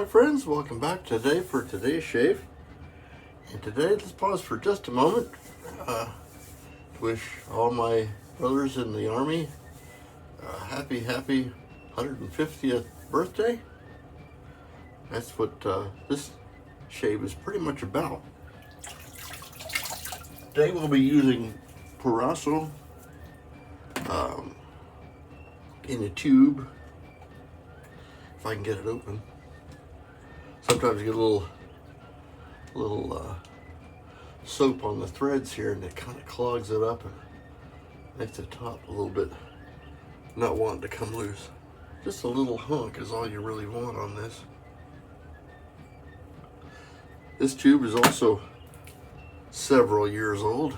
my friends, welcome back today for today's shave. And today, let's pause for just a moment to wish all my brothers in the Army a happy 150th birthday. That's what this shave is pretty much about. Today we'll be using Proraso in a tube, if I can get it open. Sometimes you get a little soap on the threads here, and it kind of clogs it up and makes the top a little bit not wanting to come loose. Just a little hunk is all you really want on this. This tube is also several years old.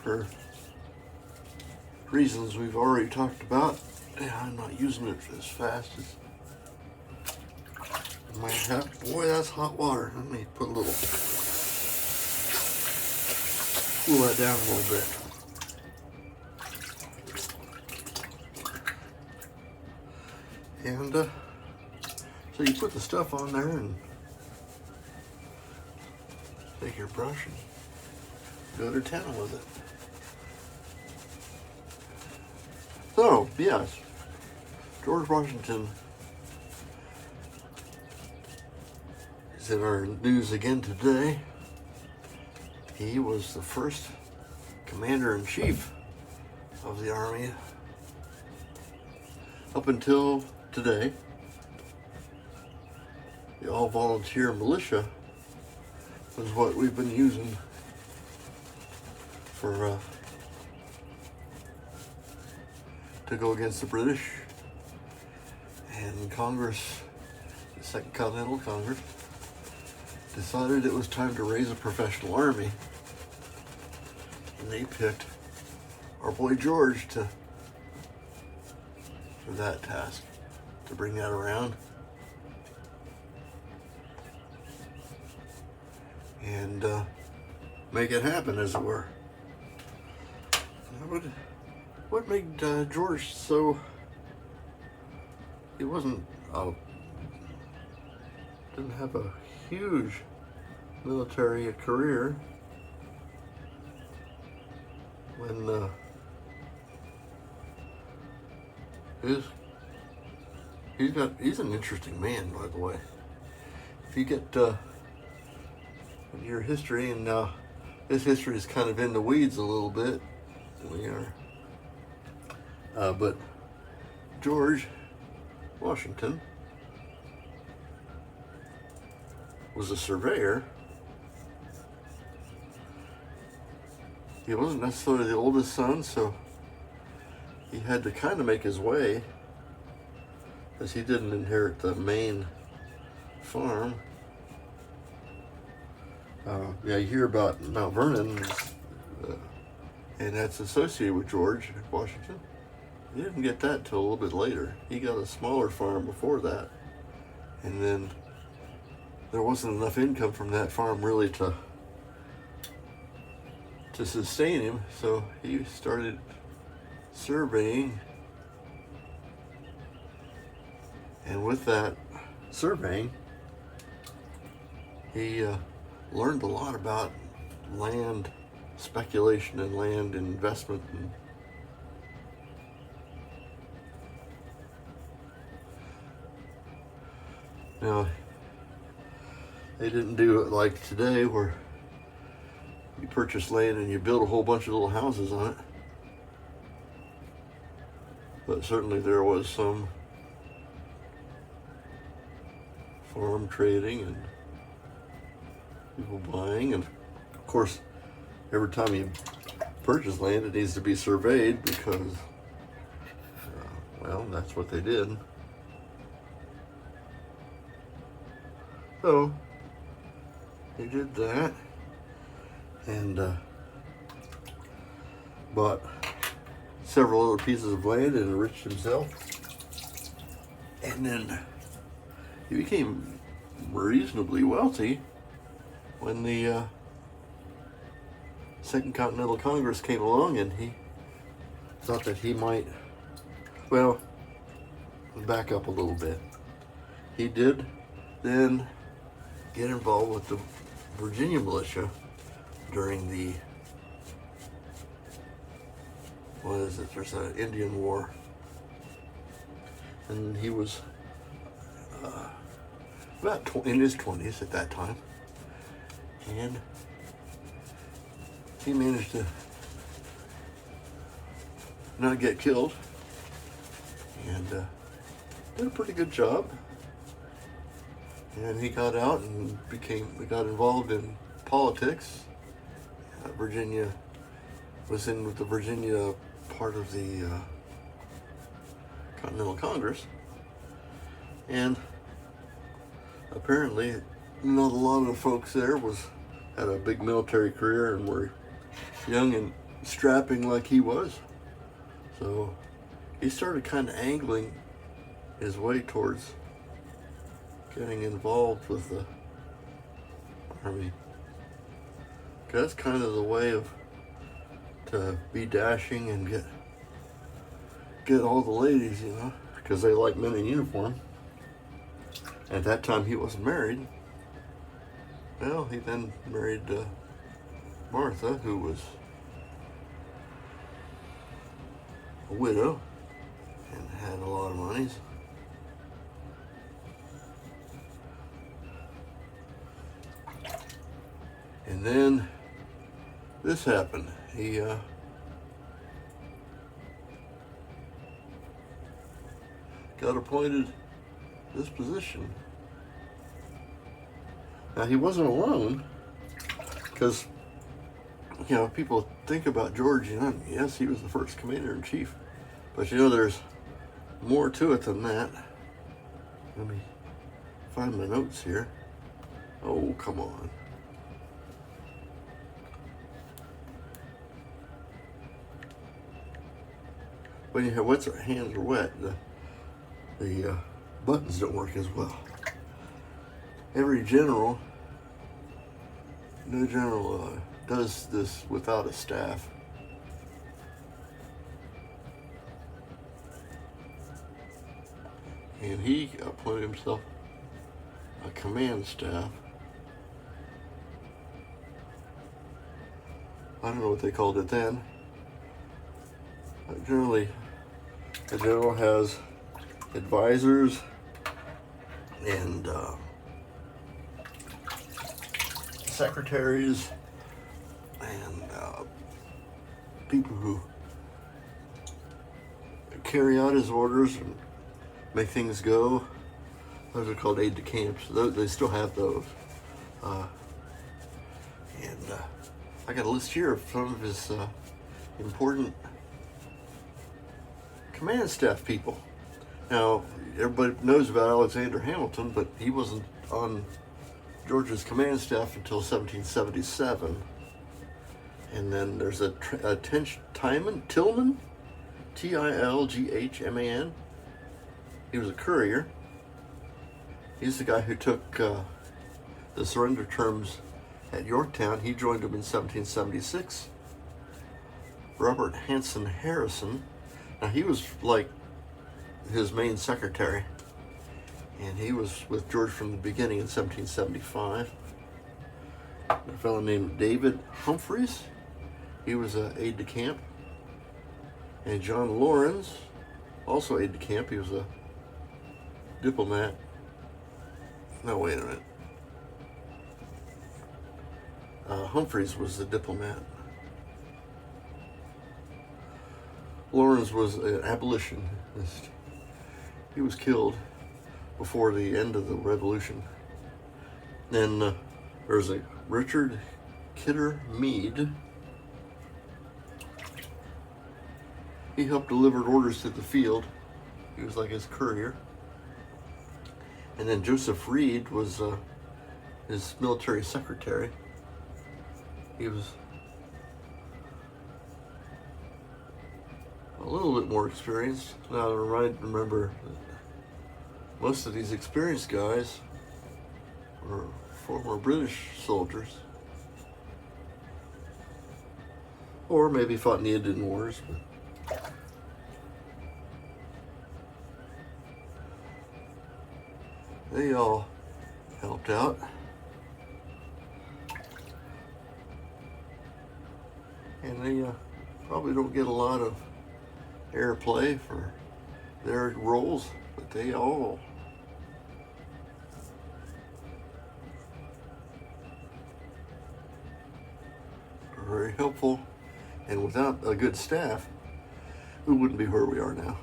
For reasons we've already talked about, I'm not using it as fast as I might have. Boy, that's hot water. Let me put a little, cool that down a little bit. And so you put the stuff on there and take your brush and go to town with it. So, yes, George Washington is in our news again today. He was the first commander-in-chief of the Army up until today. The all-volunteer militia was what we've been using for to go against the British, and Congress, the Second Continental Congress, decided it was time to raise a professional army, and they picked our boy George for that task, to bring that around and make it happen, as it were. What made George so? He wasn't didn't have a huge military career when he's an interesting man, by the way. If you get your history, and this history is kind of in the weeds a little bit. We are. But George Washington was a surveyor. He wasn't necessarily the oldest son, so he had to kind of make his way, because he didn't inherit the main farm. You hear about Mount Vernon, and that's associated with George Washington. He didn't get that till a little bit later. He got a smaller farm before that, and then there wasn't enough income from that farm really to sustain him, so he started surveying, and with that surveying, he learned a lot about land speculation and land investment. And now, they didn't do it like today, where you purchase land and you build a whole bunch of little houses on it. But certainly there was some farm trading and people buying, and of course, every time you purchase land, it needs to be surveyed, because, well, that's what they did. So, he did that, and bought several other pieces of land and enriched himself. And then he became reasonably wealthy when the Second Continental Congress came along, and he thought that he might, well, back up a little bit. He did then get involved with the Virginia militia during the, there's an Indian War. And he was in his 20s at that time. And he managed to not get killed and did a pretty good job. And he got out and got involved in politics. Virginia was in with the Virginia part of the Continental Congress, and apparently, a lot of the folks there had a big military career and were young and strapping like he was. So he started kind of angling his way towards getting involved with the Army. 'Cause that's kind of the way to be dashing and get all the ladies, because they like men in uniform. At that time, he wasn't married. Well, he then married Martha, who was a widow and had a lot of monies. And then this happened. He got appointed this position. Now, he wasn't alone, because people think about George, yes, he was the first commander-in-chief, but there's more to it than that. Let me find my notes here. Oh, come on. When your hands are wet, the buttons don't work as well. No general does this without a staff. And he appointed himself a command staff. I don't know what they called it then. Generally, the general has advisors and secretaries and people who carry out his orders and make things go. Those are called aide-de-camps. They still have those. I got a list here of some of his important command staff people. Now, everybody knows about Alexander Hamilton, but he wasn't on George's command staff until 1777. And then there's Tillman, Tilghman. He was a courier. He's the guy who took the surrender terms at Yorktown. He joined him in 1776. Robert Hanson Harrison. Now, he was like his main secretary, and he was with George from the beginning in 1775. A fellow named David Humphreys, he was an aide-de-camp. And John Lawrence, also aide-de-camp, he was a diplomat. No, wait a minute. Humphreys was the diplomat. Lawrence was an abolitionist. He was killed before the end of the Revolution. Then there's a Richard Kidder Meade. He helped deliver orders to the field. He was like his courier. And then Joseph Reed was his military secretary. He was a little bit more experienced. Now, remember, most of these experienced guys were former British soldiers, or maybe fought in the Indian Wars. they all helped out. And they probably don't get a lot of airplay for their roles, but they all are very helpful. And without a good staff, we wouldn't be where we are now.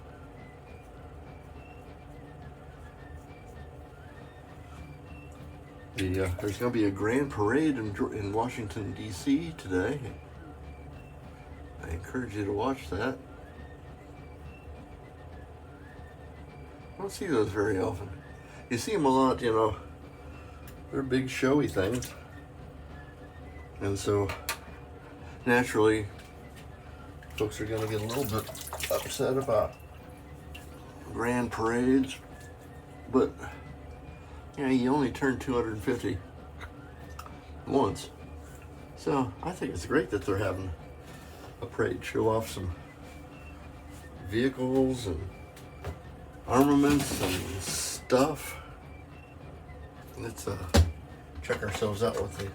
There's going to be a grand parade in Washington, D.C. today. I encourage you to watch that. I don't see those very often. You see them a lot, you know. They're big showy things. And so, naturally, folks are going to get a little bit upset about grand parades. But, yeah, you only turn 250 once. So, I think it's great that they're having a parade, show off some vehicles and armaments and stuff. Let's check ourselves out with the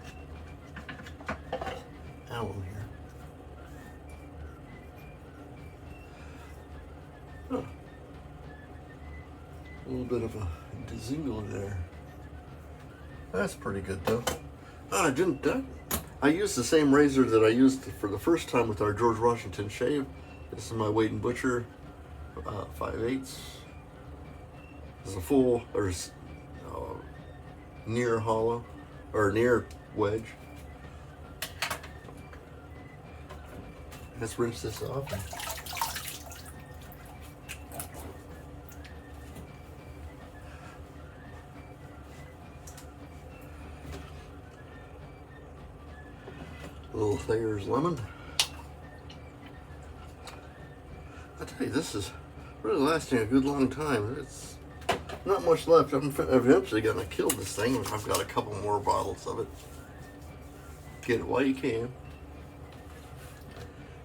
alum here. Huh. A little bit of a dezingle there. That's pretty good though. I used the same razor that I used for the first time with our George Washington shave. This is my Wade & Butcher 5/8. This is a full, or near hollow, or near wedge. Let's rinse this off. Little Thayer's lemon. I tell you, this is really lasting a good long time. It's not much left. I'm eventually gonna kill this thing. I've got a couple more bottles of it. Get it while you can.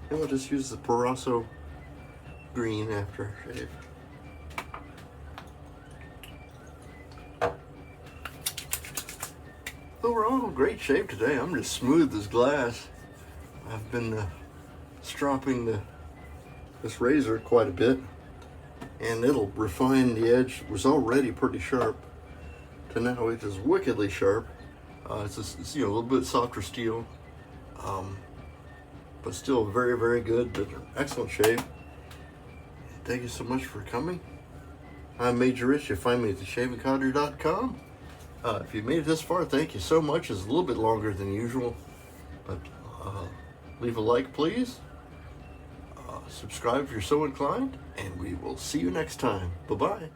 And we'll just use the Proraso green after shave. Overall, great shape today. I'm just smooth as glass. I've been stropping this razor quite a bit, and it'll refine the edge. It was already pretty sharp to now it is wickedly sharp. It's a little bit softer steel, but still very, very good. But excellent shape. Thank you so much for coming. I'm Major Rich. You find me at theshavingconjurer.com. If you made it this far, thank you so much. It's a little bit longer than usual, but leave a like, please. Subscribe if you're so inclined, and we will see you next time. Bye-bye.